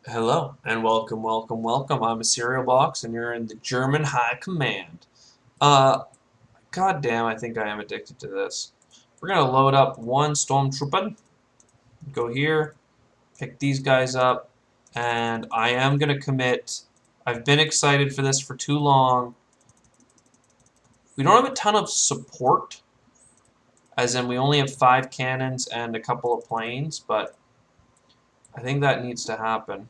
Hello and welcome, welcome, welcome. I'm a cereal box and you're in the German High Command. Uh, goddamn, I think I am addicted to this. We're gonna load up one stormtrooper, go here, pick these guys up, and I am gonna commit. I've been excited for this for too long. We don't have a ton of support, as in we only have 5 cannons and a couple of planes, but I think that needs to happen,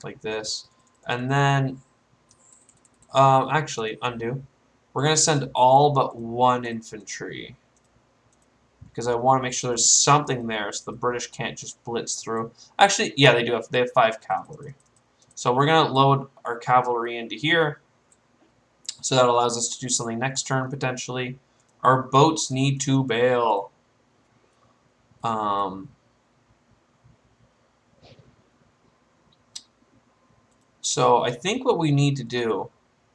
like this. And then actually, undo. We're going to send all but one infantry because I want to make sure there's something there so the British can't just blitz through. Actually, yeah, they do have. They have 5 cavalry. So we're going to load our cavalry into here. So that allows us to do something next turn, potentially. Our boats need to bail. Um, so I think what we need to do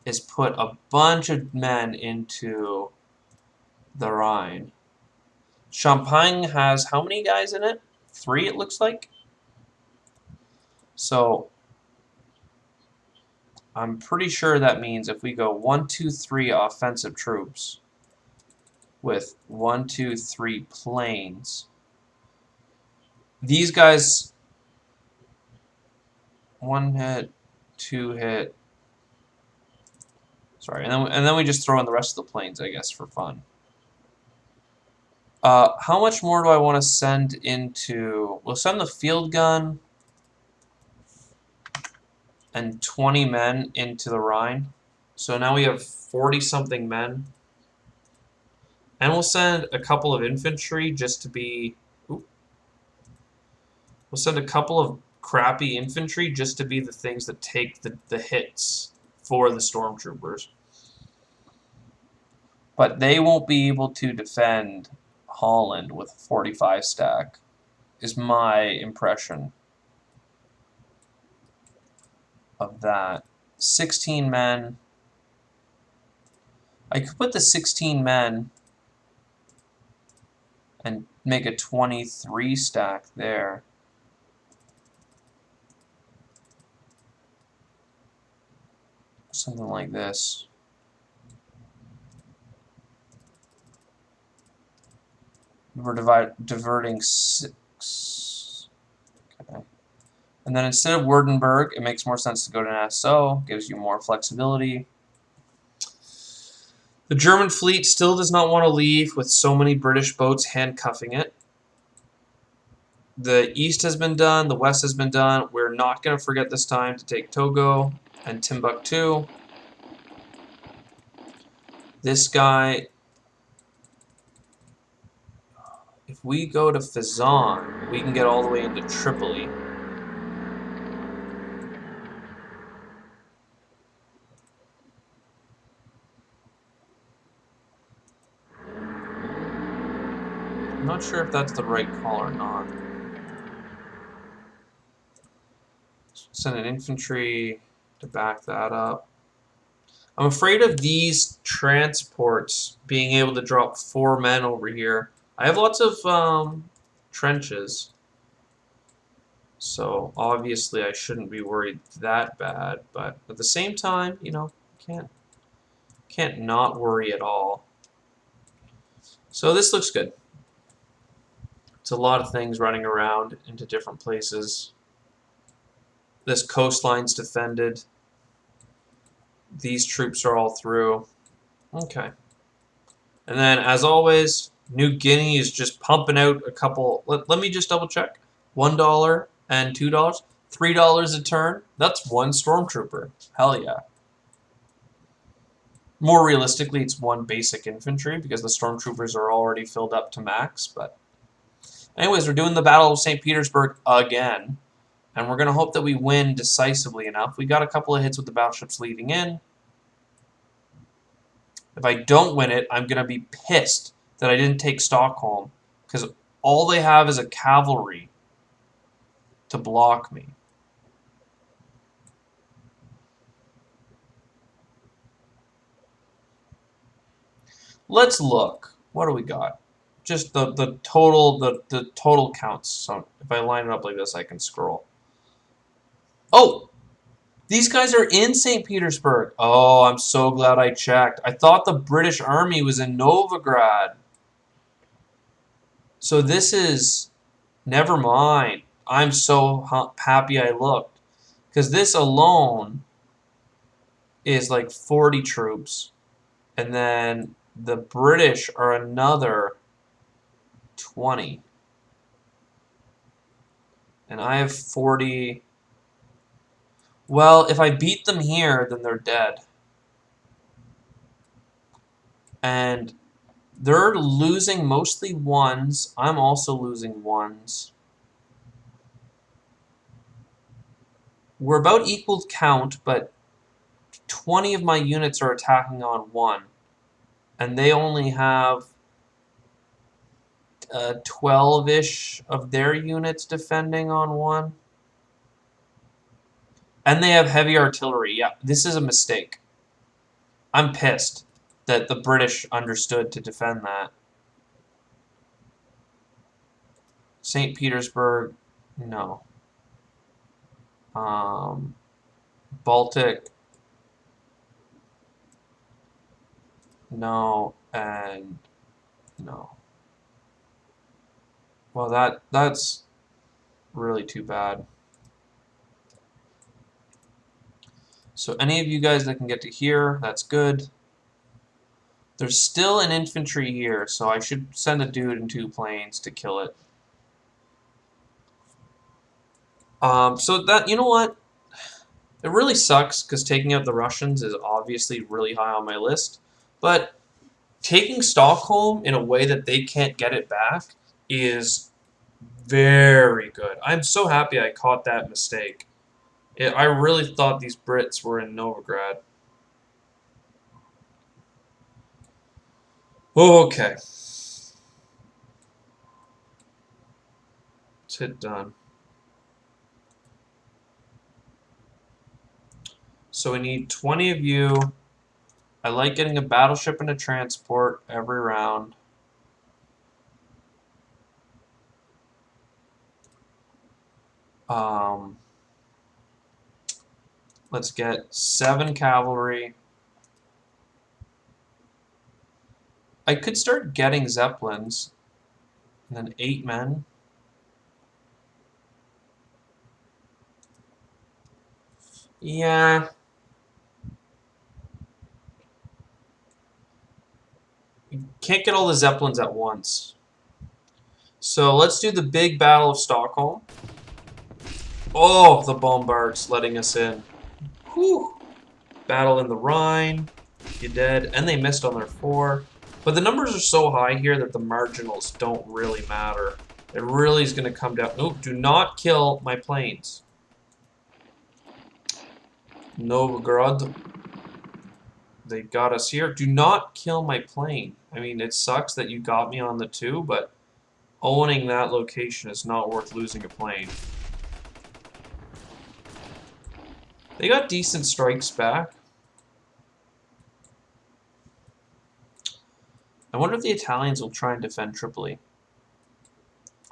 is put a bunch of men into the Rhine. Champagne has how many guys in it? 3, it looks like. So I'm pretty sure that means if we go 1, 2, 3 offensive troops with 1, 2, 3 planes, these guys 1 hit, 2 hit. Sorry, and then we just throw in the rest of the planes, I guess, for fun. How much more do I want to send into? We'll send the field gun and 20 men into the Rhine. So now we have 40-something men. And we'll send a couple of infantry just to be... We'll send a couple of crappy infantry just to be the things that take the hits for the stormtroopers. But they won't be able to defend Holland with a 45 stack, is my impression of that. 16 men. I could put the 16 men and make a 23 stack there. Something like this. We're diverting 6. Okay. And then instead of Württemberg, it makes more sense to go to Nassau. Gives you more flexibility. The German fleet still does not want to leave with so many British boats handcuffing it. The east has been done. The west has been done. We're not going to forget this time to take Togo and Timbuktu. This guy... If we go to Fezzan, we can get all the way into Tripoli. I'm not sure if that's the right call or not. Send an infantry to back that up. I'm afraid of these transports being able to drop 4 men over here. I have lots of trenches. So obviously I shouldn't be worried that bad, but at the same time, you know, can't not worry at all. So this looks good. It's a lot of things running around into different places. This coastline's defended. These troops are all through. Okay. And then, as always, New Guinea is just pumping out a couple... Let me just double check. $1 and $2. $3 a turn. That's 1 stormtrooper. Hell yeah. More realistically, it's 1 basic infantry because the stormtroopers are already filled up to max. But anyways, we're doing the Battle of St. Petersburg again. And we're going to hope that we win decisively enough. We got a couple of hits with the battleships leading in. If I don't win it, I'm going to be pissed that I didn't take Stockholm. Because all they have is a cavalry to block me. Let's look. What do we got? Just the total counts. So if I line it up like this, I can scroll. Oh! These guys are in St. Petersburg. Oh, I'm so glad I checked. I thought the British Army was in Novigrad. So this is... Never mind. I'm so happy I looked. Because this alone is like 40 troops. And then the British are another 20. And I have 40. Well, if I beat them here, then they're dead. And they're losing mostly ones. I'm also losing ones. We're about equal count, but 20 of my units are attacking on one. And they only have 12-ish of their units defending on one. And they have heavy artillery. Yeah, this is a mistake. I'm pissed that the British understood to defend that. St. Petersburg, no. Baltic, no, and no. Well, that's really too bad. So any of you guys that can get to here, that's good. There's still an infantry here, so I should send a dude in 2 planes to kill it. So that, you know what? It really sucks because taking out the Russians is obviously really high on my list. But taking Stockholm in a way that they can't get it back is very good. I'm so happy I caught that mistake. I really thought these Brits were in Novigrad. Okay. Let's hit done. So we need 20 of you. I like getting a battleship and a transport every round. Let's get 7 cavalry. I could start getting Zeppelins. And then 8 men. Yeah. You can't get all the Zeppelins at once. So let's do the big Battle of Stockholm. Oh, the Bombards letting us in. Whew. Battle in the Rhine. You dead. And they missed on their 4. But the numbers are so high here that the marginals don't really matter. It really is going to come down. Nope, do not kill my planes. Novgorod. They got us here. Do not kill my plane. I mean, it sucks that you got me on the 2, but owning that location is not worth losing a plane. They got decent strikes back. I wonder if the Italians will try and defend Tripoli.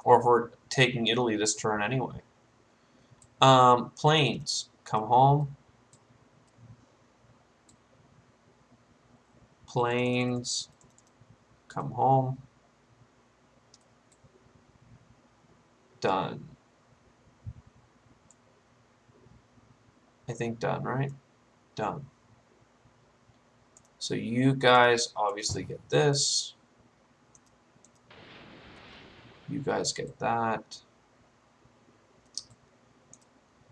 Or if we're taking Italy this turn anyway. Planes, come home. Planes, come home. Done. I think done, right? Done. So you guys obviously get this. You guys get that.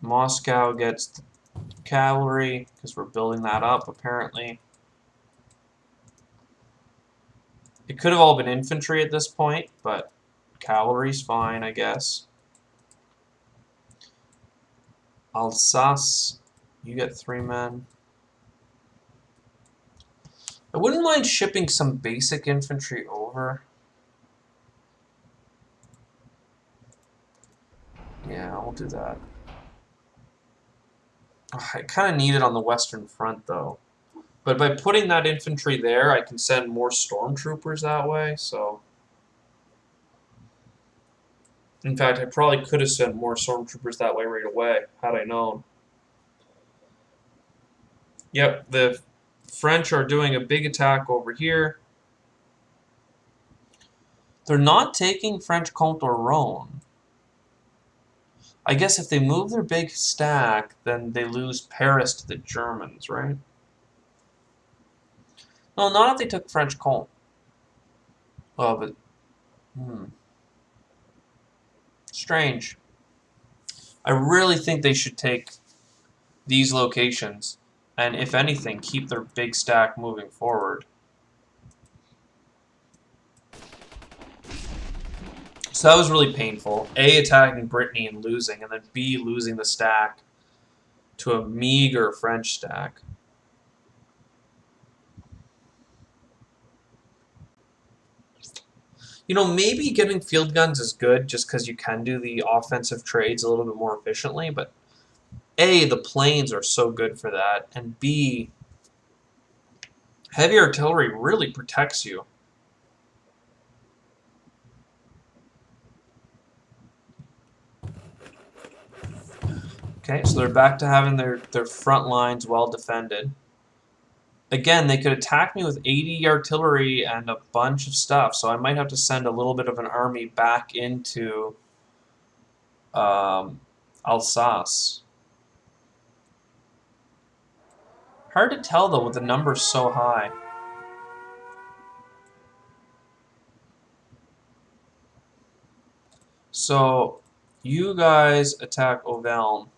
Moscow gets the cavalry, because we're building that up, apparently. It could have all been infantry at this point, but cavalry's fine, I guess. Alsace, you get 3 men. I wouldn't mind shipping some basic infantry over. Yeah, I'll do that. I kind of need it on the Western Front, though. But by putting that infantry there, I can send more stormtroopers that way, so... In fact, I probably could have sent more stormtroopers that way right away, had I known. Yep, the French are doing a big attack over here. They're not taking French Comte or Rhone. I guess if they move their big stack, then they lose Paris to the Germans, right? No, not if they took French Comte. Oh, but strange. I really think they should take these locations, and if anything, keep their big stack moving forward. So that was really painful. A, attacking Brittany and losing, and then B, losing the stack to a meager French stack. You know, maybe getting field guns is good just because you can do the offensive trades a little bit more efficiently, but A, the planes are so good for that, and B, heavy artillery really protects you. Okay, so they're back to having their front lines well defended. Again, they could attack me with 80 artillery and a bunch of stuff, so I might have to send a little bit of an army back into Alsace. Hard to tell, though, with the numbers so high. So, you guys attack Auvergne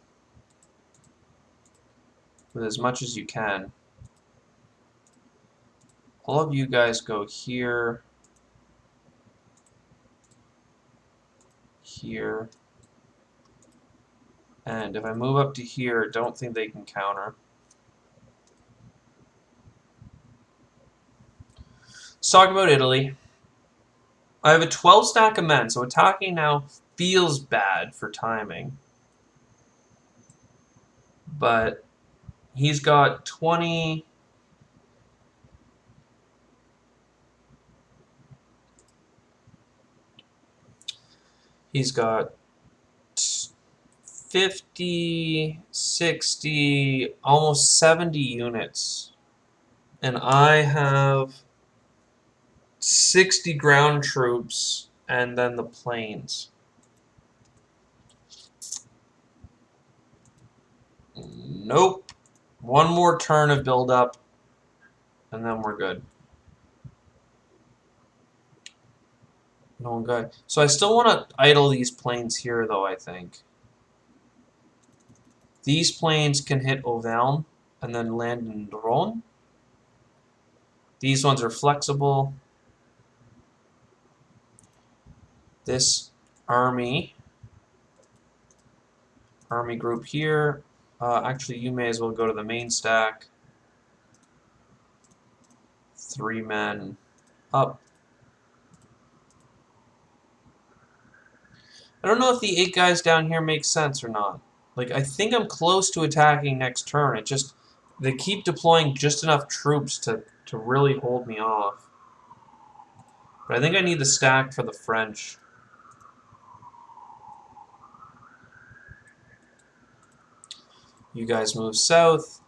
with as much as you can. All of you guys go here, here, and if I move up to here, don't think they can counter. Let's talk about Italy. I have a 12 stack of men, so attacking now feels bad for timing. But he's got 20... He's got 50, 60, almost 70 units. And I have 60 ground troops and then the planes. Nope. One more turn of build-up, and then we're good. No good. So I still want to idle these planes here, though, I think. These planes can hit Auvergne and then land in Rhône. These ones are flexible. This army group here. Actually, you may as well go to the main stack. 3 men up. I don't know if the 8 guys down here make sense or not. Like, I think I'm close to attacking next turn. It just... They keep deploying just enough troops to really hold me off. But I think I need the stack for the French. You guys move south.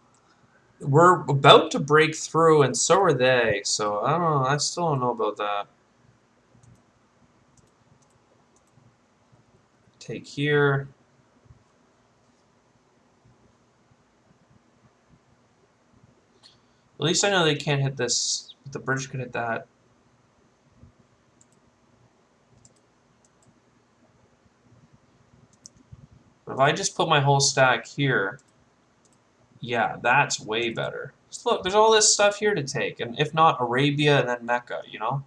We're about to break through, and so are they. So, I don't know. I still don't know about that. Take here. At least I know they can't hit this, but the British could hit that. But if I just put my whole stack here, yeah, that's way better. Just look, there's all this stuff here to take, and if not, Arabia and then Mecca, you know?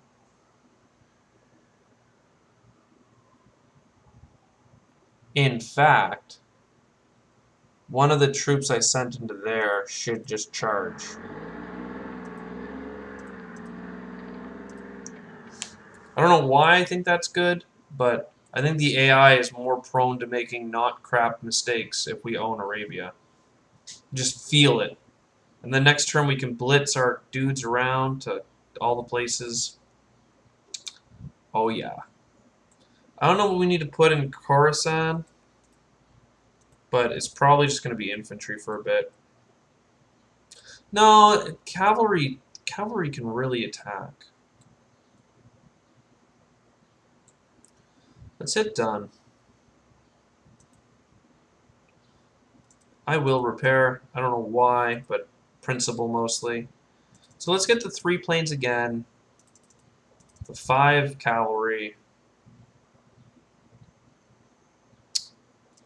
In fact, one of the troops I sent into there should just charge. I don't know why I think that's good, but I think the AI is more prone to making not crap mistakes if we own Arabia. Just feel it. And the next turn we can blitz our dudes around to all the places. Oh yeah. I don't know what we need to put in Khorasan, but it's probably just going to be infantry for a bit. No, cavalry can really attack. Let's hit done. I will repair. I don't know why, but principle mostly. So let's get the 3 planes again. The 5 cavalry.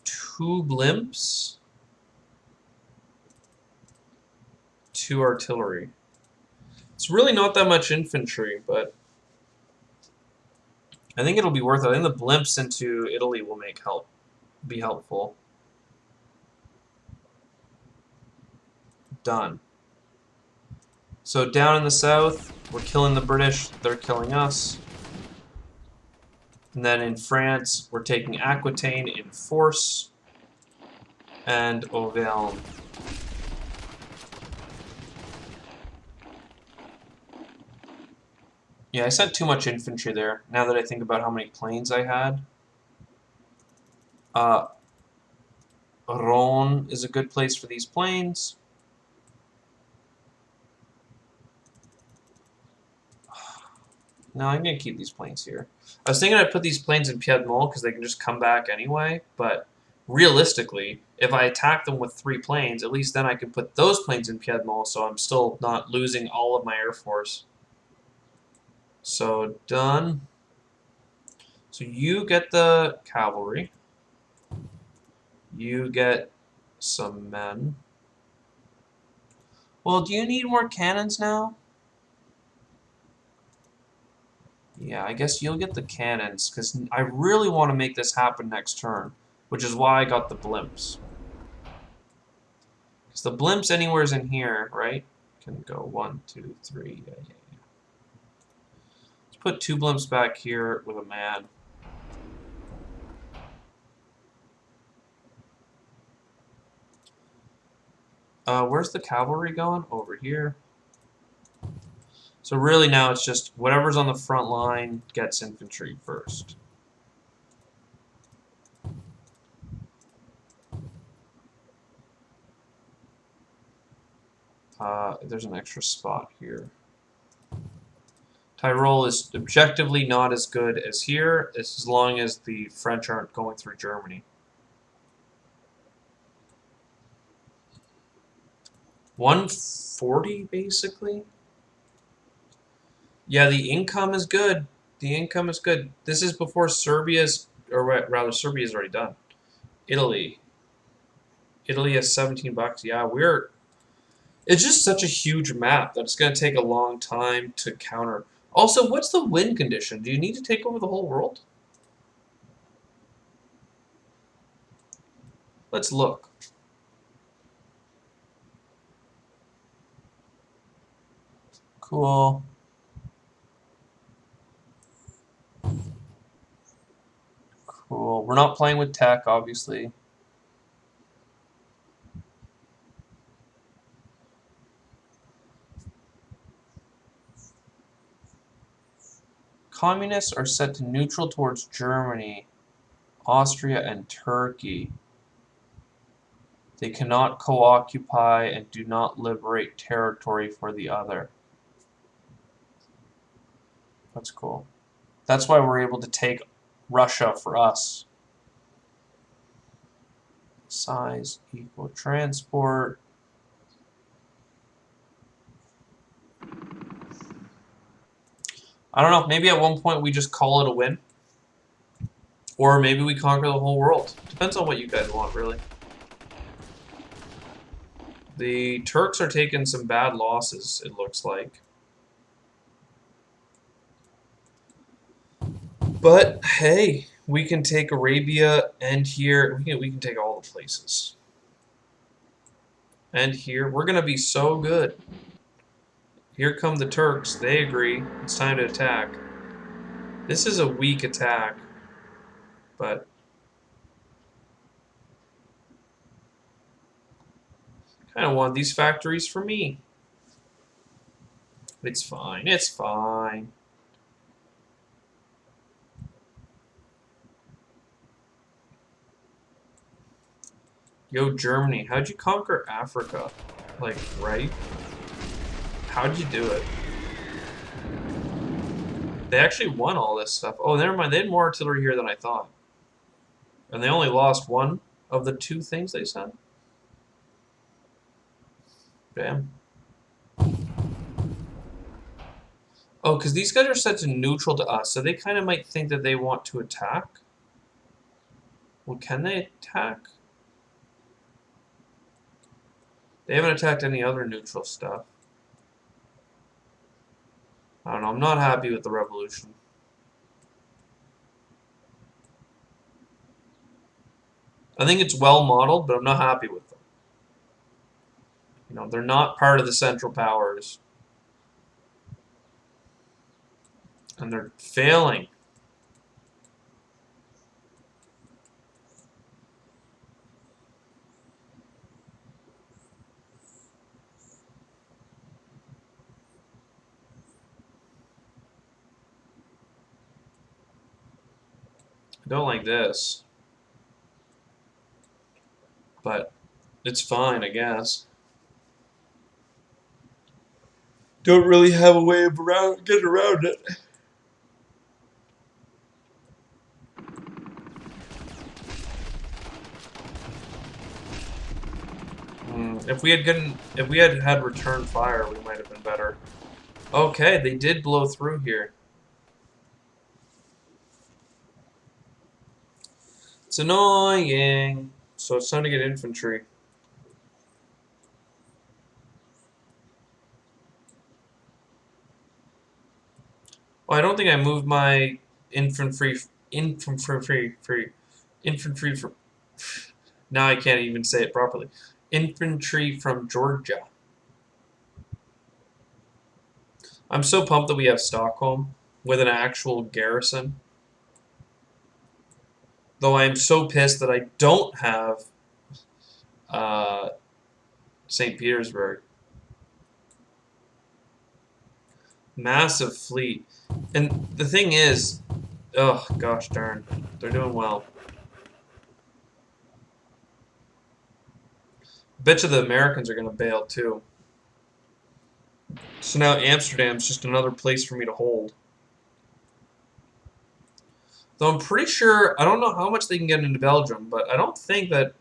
2 blimps. 2 artillery. It's really not that much infantry, but I think it'll be worth it. I think the blimps into Italy will be helpful. Done. So down in the south, we're killing the British, they're killing us. And then in France, we're taking Aquitaine in force and Auvergne. Yeah, I sent too much infantry there, now that I think about how many planes I had. Rhône is a good place for these planes. No, I'm going to keep these planes here. I was thinking I'd put these planes in Piedmont because they can just come back anyway, but realistically, if I attack them with 3 planes, at least then I can put those planes in Piedmont, so I'm still not losing all of my air force. So, done. So you get the cavalry. You get some men. Well, do you need more cannons now? Yeah, I guess you'll get the cannons, because I really want to make this happen next turn, which is why I got the blimps. Because the blimps anywhere's in here, right? Can go 1, 2, 3, yeah. Let's put 2 blimps back here with a man. Where's the cavalry going? Over here. So really now it's just whatever's on the front line gets infantry first. There's an extra spot here. Tyrol is objectively not as good as here, as long as the French aren't going through Germany. 140, basically? Yeah, the income is good. The income is good. This is before Serbia's, or rather, Serbia's already done. Italy. Italy has 17 bucks. Yeah, it's just such a huge map that it's going to take a long time to counter. Also, what's the win condition? Do you need to take over the whole world? Let's look. Cool. Cool. We're not playing with tech, obviously. Communists are set to neutral towards Germany, Austria, and Turkey. They cannot co-occupy and do not liberate territory for the other. That's cool. That's why we're able to take Russia for us. Size equal transport. I don't know. Maybe at one point we just call it a win. Or maybe we conquer the whole world. Depends on what you guys want, really. The Turks are taking some bad losses, it looks like. But, hey, we can take Arabia and here. We can take all the places. And here. We're going to be so good. Here come the Turks. They agree. It's time to attack. This is a weak attack. But kind of want these factories for me. It's fine. It's fine. Yo, Germany, how'd you conquer Africa? Like, right? How'd you do it? They actually won all this stuff. Oh, never mind. They had more artillery here than I thought. And they only lost one of the two things they sent? Damn. Oh, because these guys are set to neutral to us, so they kind of might think that they want to attack. Well, can they attack? They haven't attacked any other neutral stuff. I don't know. I'm not happy with the revolution. I think it's well modeled, but I'm not happy with them. You know, they're not part of the Central Powers. And they're failing. I don't like this. But it's fine, I guess. Don't really have a way of getting around it. If we had had return fire, we might have been better. Okay, they did blow through here. It's annoying. So it's time to get infantry. Well, I don't think I moved my infantry from. Now I can't even say it properly. Infantry from Georgia. I'm so pumped that we have Stockholm with an actual garrison. Though I am so pissed that I don't have St. Petersburg. Massive fleet. And the thing is, oh gosh darn, they're doing well. Bet you the Americans are going to bail too. So now Amsterdam's just another place for me to hold. Though I'm pretty sure, I don't know how much they can get into Belgium, but I don't think that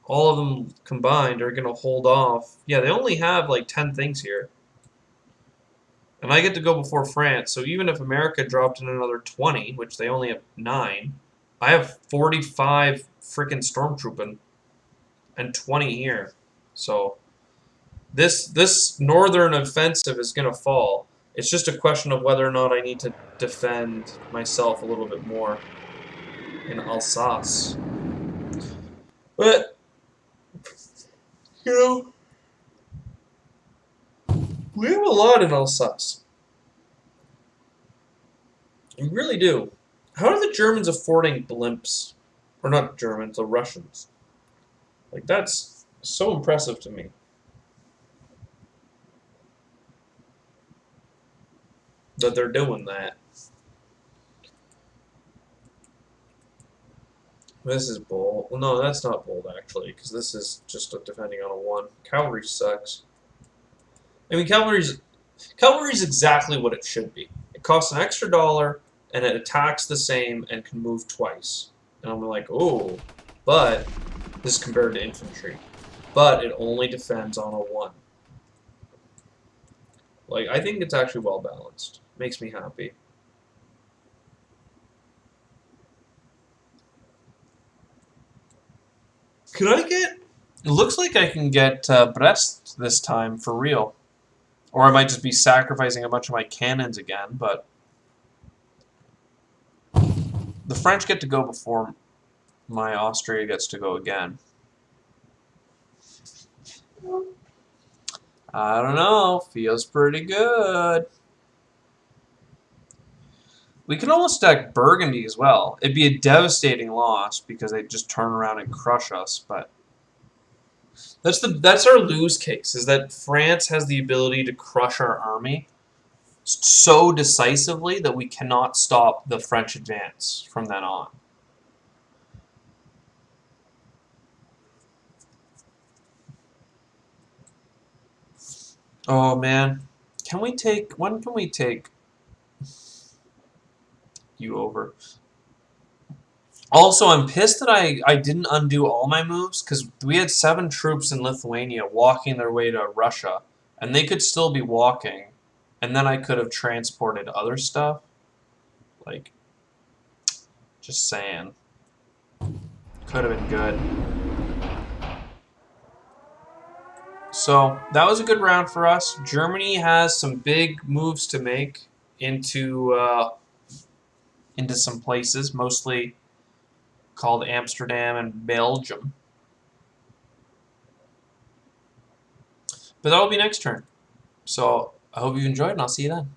all of them combined are going to hold off. Yeah, they only have like 10 things here. And I get to go before France, so even if America dropped in another 20, which they only have 9, I have 45 freaking stormtrooping and 20 here. So this northern offensive is going to fall. It's just a question of whether or not I need to defend myself a little bit more in Alsace. But, you know, we have a lot in Alsace. We really do. How are the Germans affording blimps? Or not Germans, the Russians. Like, that's so impressive to me. That they're doing that. This is bold. Well, no, that's not bold, actually, because this is just defending on a 1. Cavalry sucks. I mean, cavalry's exactly what it should be. It costs an extra $1, and it attacks the same and can move twice. And I'm like, oh, but this is compared to infantry. But it only defends on a 1. Like, I think it's actually well balanced. Makes me happy. Can I get... It looks like I can get Brest this time for real. Or I might just be sacrificing a bunch of my cannons again, but... The French get to go before my Austria gets to go again. I don't know. Feels pretty good. We can almost stack Burgundy as well. It'd be a devastating loss because they'd just turn around and crush us, but... That's our lose case, is that France has the ability to crush our army so decisively that we cannot stop the French advance from then on. Oh man, can we take? When can we take you over? Also, I'm pissed that I didn't undo all my moves because we had 7 troops in Lithuania walking their way to Russia, and they could still be walking, and then I could have transported other stuff. Like, just saying, could have been good. So that was a good round for us. Germany has some big moves to make into into some places, mostly called Amsterdam and Belgium. But that'll be next turn. So I hope you enjoyed, and I'll see you then.